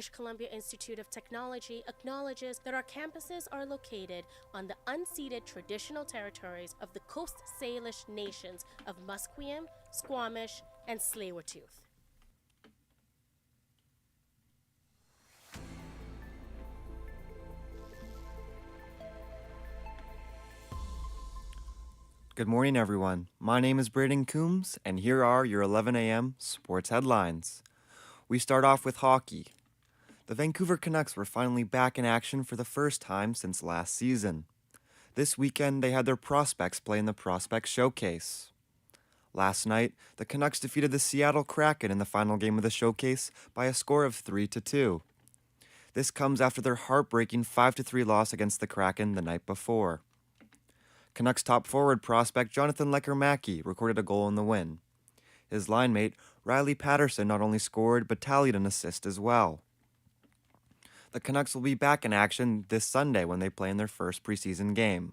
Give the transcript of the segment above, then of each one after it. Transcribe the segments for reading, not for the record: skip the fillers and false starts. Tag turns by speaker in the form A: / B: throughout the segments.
A: British Columbia Institute of Technology acknowledges that our campuses are located on the unceded traditional territories of the Coast Salish nations of Musqueam, Squamish, and Tsleil-Waututh.
B: Good morning, everyone. My name is Braden Coombs, and here are your 11 a.m. sports headlines. We start off with hockey. The Vancouver Canucks were finally back in action for the first time since last season. This weekend, they had their prospects play in the Prospect Showcase. Last night, the Canucks defeated the Seattle Kraken in the final game of the showcase by a score of 3-2. This comes after their heartbreaking 5-3 loss against the Kraken the night before. Canucks top forward prospect Jonathan Lecker-Mackey recorded a goal in the win. His line mate, Riley Patterson, not only scored but tallied an assist as well. The Canucks will be back in action this Sunday when they play in their first preseason game.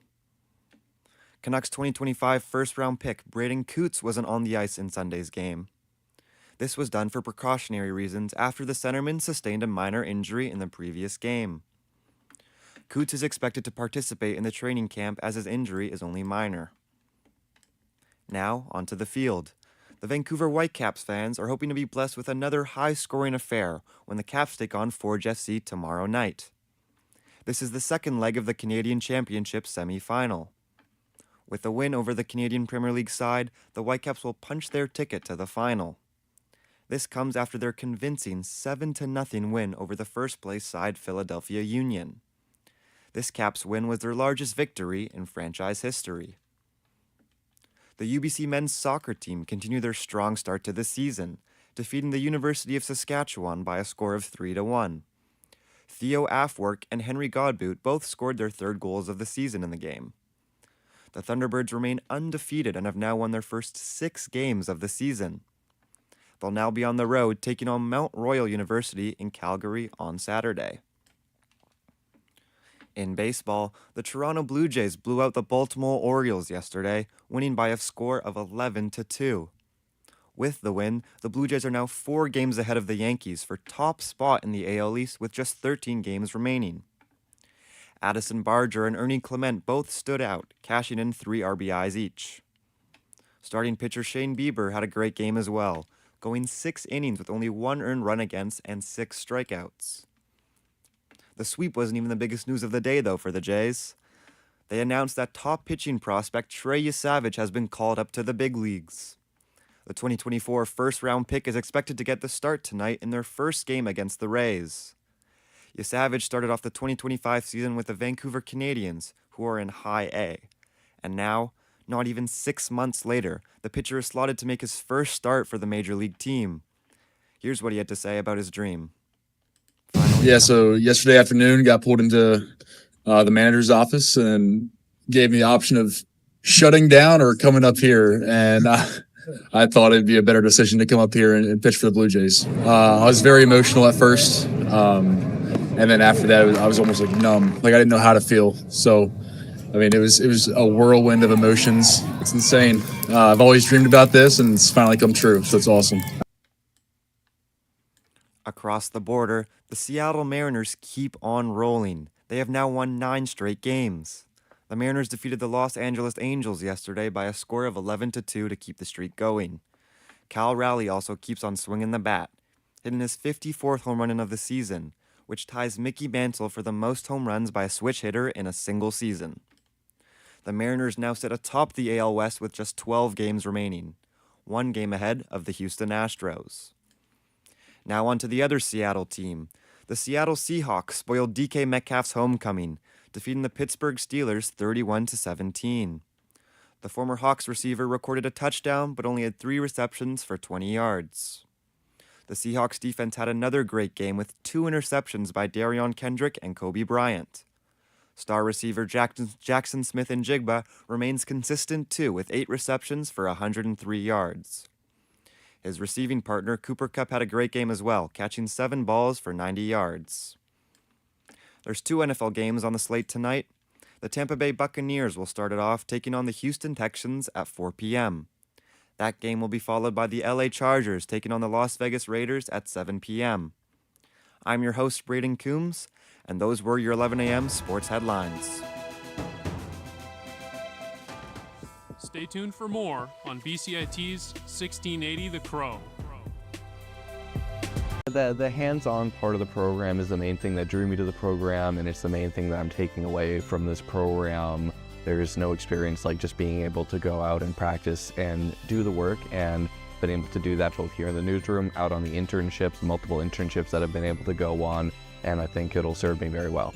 B: Canucks 2025 first-round pick Braden Coots wasn't on the ice in Sunday's game. This was done for precautionary reasons after the centerman sustained a minor injury in the previous game. Coots is expected to participate in the training camp as his injury is only minor. Now, onto the field. The Vancouver Whitecaps fans are hoping to be blessed with another high-scoring affair when the Caps take on Forge FC tomorrow night. This is the second leg of the Canadian Championship semi-final. With a win over the Canadian Premier League side, the Whitecaps will punch their ticket to the final. This comes after their convincing 7-0 win over the first-place side Philadelphia Union. This Caps win was their largest victory in franchise history. The UBC men's soccer team continued their strong start to the season, defeating the University of Saskatchewan by a score of 3-1. Theo Afwerk and Henry Godbout both scored their third goals of the season in the game. The Thunderbirds remain undefeated and have now won their first 6 games of the season. They'll now be on the road taking on Mount Royal University in Calgary on Saturday. In baseball, the Toronto Blue Jays blew out the Baltimore Orioles yesterday, winning by a score of 11-2. With the win, the Blue Jays are now 4 games ahead of the Yankees for top spot in the AL East with just 13 games remaining. Addison Barger and Ernie Clement both stood out, cashing in 3 RBIs each. Starting pitcher Shane Bieber had a great game as well, going 6 innings with only 1 earned run against and 6 strikeouts. The sweep wasn't even the biggest news of the day, though, for the Jays. They announced that top pitching prospect Trey Yesavage has been called up to the big leagues. The 2024 first-round pick is expected to get the start tonight in their first game against the Rays. Yesavage started off the 2025 season with the Vancouver Canadians, who are in High A. And now, not even 6 months later, the pitcher is slotted to make his first start for the Major League team. Here's what he had to say about his dream.
C: Yeah, so yesterday afternoon, got pulled into the manager's office and gave me the option of shutting down or coming up here. And I thought it'd be a better decision to come up here and pitch for the Blue Jays. I was very emotional at first. And then after that, I was almost like numb. Like I didn't know how to feel. So, I mean, it was a whirlwind of emotions. It's insane. I've always dreamed about this, and it's finally come true. So it's awesome.
B: Across the border, the Seattle Mariners keep on rolling. They have now won 9 straight games. The Mariners defeated the Los Angeles Angels yesterday by a score of 11-2 to keep the streak going. Cal Raleigh also keeps on swinging the bat, hitting his 54th home run of the season, which ties Mickey Mantle for the most home runs by a switch hitter in a single season. The Mariners now sit atop the AL West with just 12 games remaining, 1 game ahead of the Houston Astros. Now on to the other Seattle team. The Seattle Seahawks spoiled DK Metcalf's homecoming, defeating the Pittsburgh Steelers 31-17. The former Hawks receiver recorded a touchdown but only had 3 receptions for 20 yards. The Seahawks defense had another great game with 2 interceptions by Darion Kendrick and Kobe Bryant. Star receiver Jackson Smith-Njigba remains consistent too with 8 receptions for 103 yards. His receiving partner, Cooper Kupp, had a great game as well, catching 7 balls for 90 yards. There's 2 NFL games on the slate tonight. The Tampa Bay Buccaneers will start it off, taking on the Houston Texans at 4 p.m. That game will be followed by the LA Chargers taking on the Las Vegas Raiders at 7 p.m. I'm your host, Braden Coombs, and those were your 11 a.m. sports headlines.
D: Stay tuned for more on BCIT's 1680 The Crow.
E: The hands-on part of the program is the main thing that drew me to the program, and it's the main thing that I'm taking away from this program. There's no experience like just being able to go out and practice and do the work, and been able to do that both here in the newsroom, out on the internships, multiple internships that I've been able to go on, and I think it'll serve me very well.